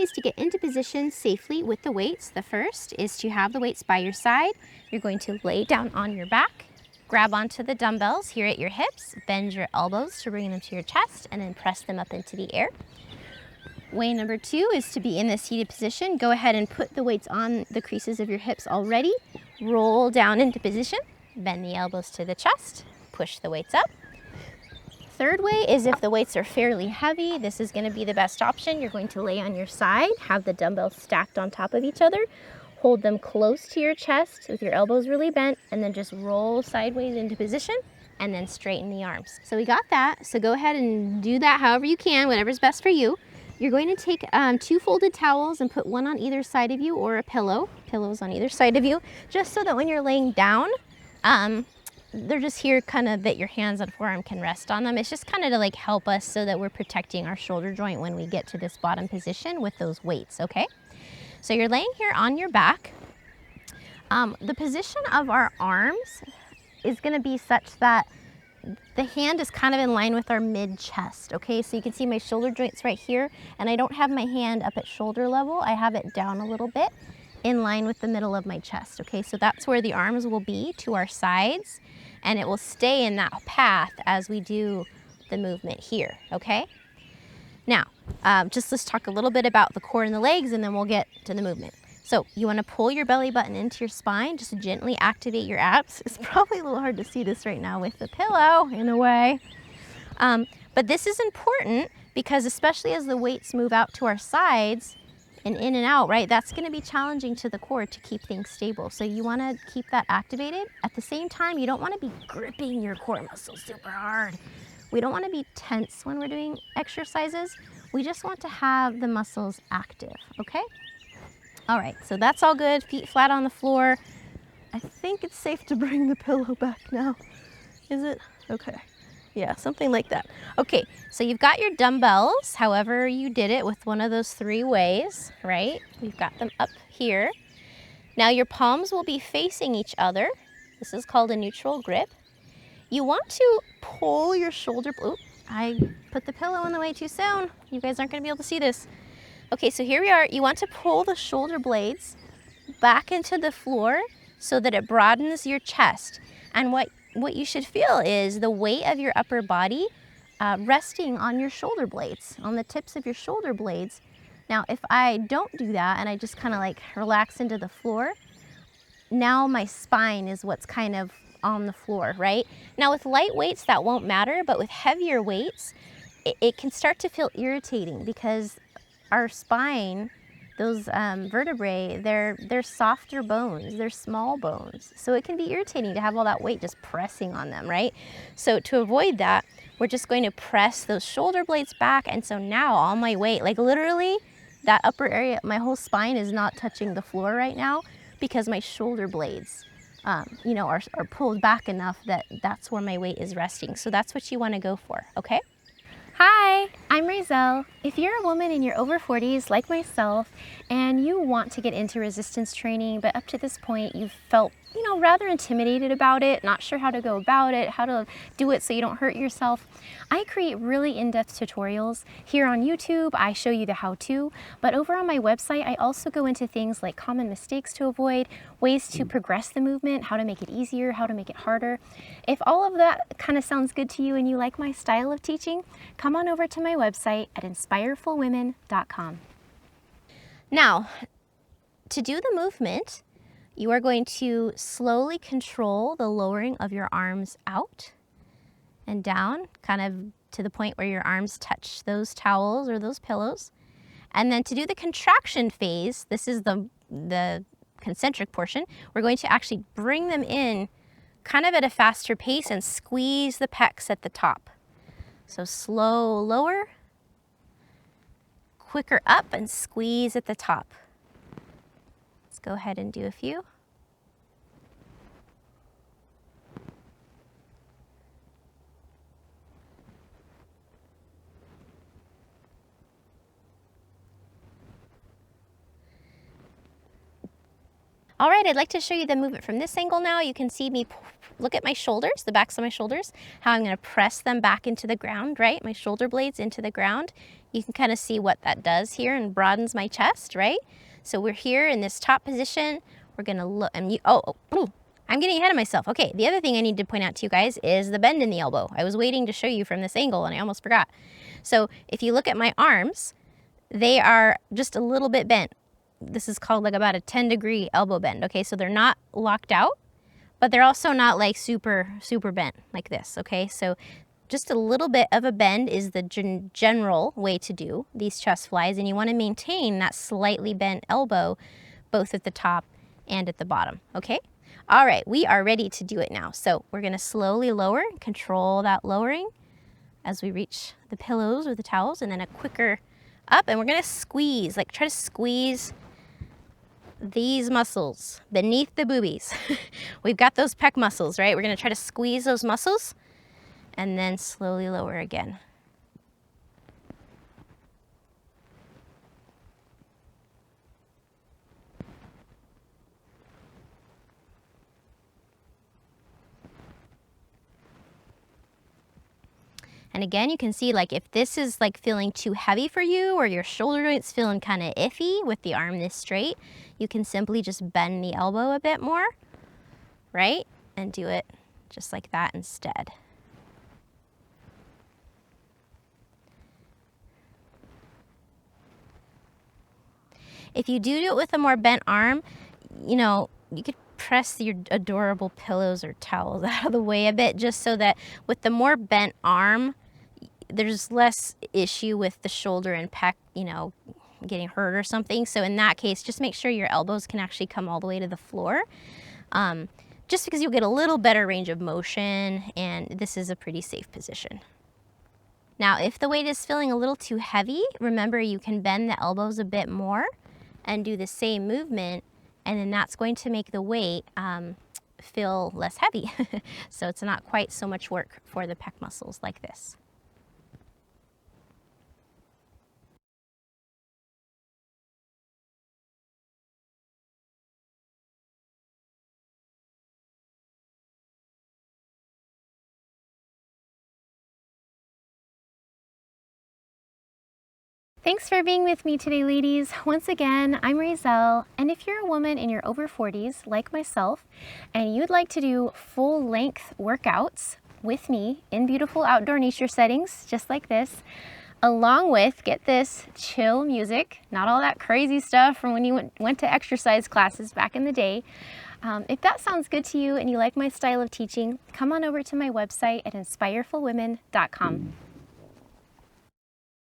ways to get into position safely with the weights. The first is to have the weights by your side. You're going to lay down on your back, grab onto the dumbbells here at your hips, bend your elbows to bring them to your chest, and then press them up into the air. Way number 2 is to be in this seated position. Go ahead and put the weights on the creases of your hips already. Roll down into position, bend the elbows to the chest, push the weights up. Third way is if the weights are fairly heavy, this is going to be the best option. You're going to lay on your side, have the dumbbells stacked on top of each other, hold them close to your chest with your elbows really bent, and then just roll sideways into position and then straighten the arms. So we got that. So go ahead and do that however you can, whatever's best for you. You're going to take 2 folded towels and put one on either side of you, or a pillow, pillows on either side of you, just so that when you're laying down, they're just here kind of that your hands and forearm can rest on them. It's just kind of to like help us so that we're protecting our shoulder joint when we get to this bottom position with those weights, okay? So you're laying here on your back. The position of our arms is going to be such that the hand is kind of in line with our mid-chest, okay? So you can see my shoulder joints right here, and I don't have my hand up at shoulder level. I have it down a little bit in line with the middle of my chest, okay? So that's where the arms will be to our sides, and it will stay in that path as we do the movement here, okay? Now, let's talk a little bit about the core and the legs, and then we'll get to the movement. So you want to pull your belly button into your spine, just gently activate your abs. It's probably a little hard to see this right now with the pillow in a way. But this is important because especially as the weights move out to our sides and in and out, right, that's going to be challenging to the core to keep things stable. So you want to keep that activated. At the same time, you don't want to be gripping your core muscles super hard. We don't want to be tense when we're doing exercises. We just want to have the muscles active, okay? All right, so that's all good. Feet flat on the floor. I think it's safe to bring the pillow back now. Is it? Okay. Yeah, something like that. Okay, so you've got your dumbbells, however you did it with one of those 3 ways, right? We've got them up here. Now your palms will be facing each other. This is called a neutral grip. You want to pull your shoulder, oop, I put the pillow in the way too soon. You guys aren't gonna be able to see this. Okay, so here we are. You want to pull the shoulder blades back into the floor so that it broadens your chest. And what you should feel is the weight of your upper body resting on your shoulder blades, on the tips of your shoulder blades. Now, if I don't do that and I just kind of like relax into the floor, now my spine is what's kind of on the floor, right? Now with light weights, that won't matter, but with heavier weights, it can start to feel irritating because our spine, those vertebrae, they're softer bones, they're small bones. So it can be irritating to have all that weight just pressing on them, right? So to avoid that, we're just going to press those shoulder blades back. And so now all my weight, like literally that upper area, my whole spine is not touching the floor right now because my shoulder blades, are pulled back enough that that's where my weight is resting. So that's what you want to go for, okay? Hi, I'm Razel. If you're a woman in your over 40s like myself and you want to get into resistance training, but up to this point you've felt, rather intimidated about it, not sure how to go about it, how to do it so you don't hurt yourself, I create really in-depth tutorials. Here on YouTube, I show you the how-to, but over on my website, I also go into things like common mistakes to avoid, ways to progress the movement, how to make it easier, how to make it harder. If all of that kind of sounds good to you and you like my style of teaching, come on over to my website at inspirefulwomen.com. Now, to do the movement, you are going to slowly control the lowering of your arms out and down, kind of to the point where your arms touch those towels or those pillows. And then to do the contraction phase, this is the concentric portion, we're going to actually bring them in kind of at a faster pace and squeeze the pecs at the top. So slow lower, quicker up, and squeeze at the top. Let's go ahead and do a few. All right, I'd like to show you the movement from this angle now. You can see me look at my shoulders, the backs of my shoulders, how I'm gonna press them back into the ground, right? My shoulder blades into the ground. You can kind of see what that does here and broadens my chest, right? So we're here in this top position. We're gonna look, and I'm getting ahead of myself. Okay, the other thing I need to point out to you guys is the bend in the elbow. I was waiting to show you from this angle and I almost forgot. So if you look at my arms, they are just a little bit bent. This is called like about a 10-degree elbow bend, okay? So they're not locked out, but they're also not like super bent like this, okay? So just a little bit of a bend is the general way to do these chest flies, and you wanna maintain that slightly bent elbow both at the top and at the bottom, okay? All right, we are ready to do it now. So we're gonna slowly lower, control that lowering as we reach the pillows or the towels, and then a quicker up, and we're gonna squeeze, like try to squeeze these muscles beneath the boobies. We've got those pec muscles, right? We're gonna try to squeeze those muscles and then slowly lower again. And again, you can see like if this is like feeling too heavy for you or your shoulder joint's feeling kind of iffy with the arm this straight, you can simply just bend the elbow a bit more, right? And do it just like that instead. If you do it with a more bent arm, you know, you could press your adorable pillows or towels out of the way a bit, just so that with the more bent arm, there's less issue with the shoulder and pec, you know, getting hurt or something. So in that case, just make sure your elbows can actually come all the way to the floor, just because you'll get a little better range of motion, and this is a pretty safe position. Now, if the weight is feeling a little too heavy, remember you can bend the elbows a bit more and do the same movement, and then that's going to make the weight feel less heavy. So it's not quite so much work for the pec muscles like this. Thanks for being with me today, ladies. Once again, I'm Razel, and if you're a woman in your over 40s, like myself, and you'd like to do full-length workouts with me in beautiful outdoor nature settings, just like this, along with, get this, chill music, not all that crazy stuff from when you went to exercise classes back in the day. If that sounds good to you and you like my style of teaching, come on over to my website at inspirefulwomen.com.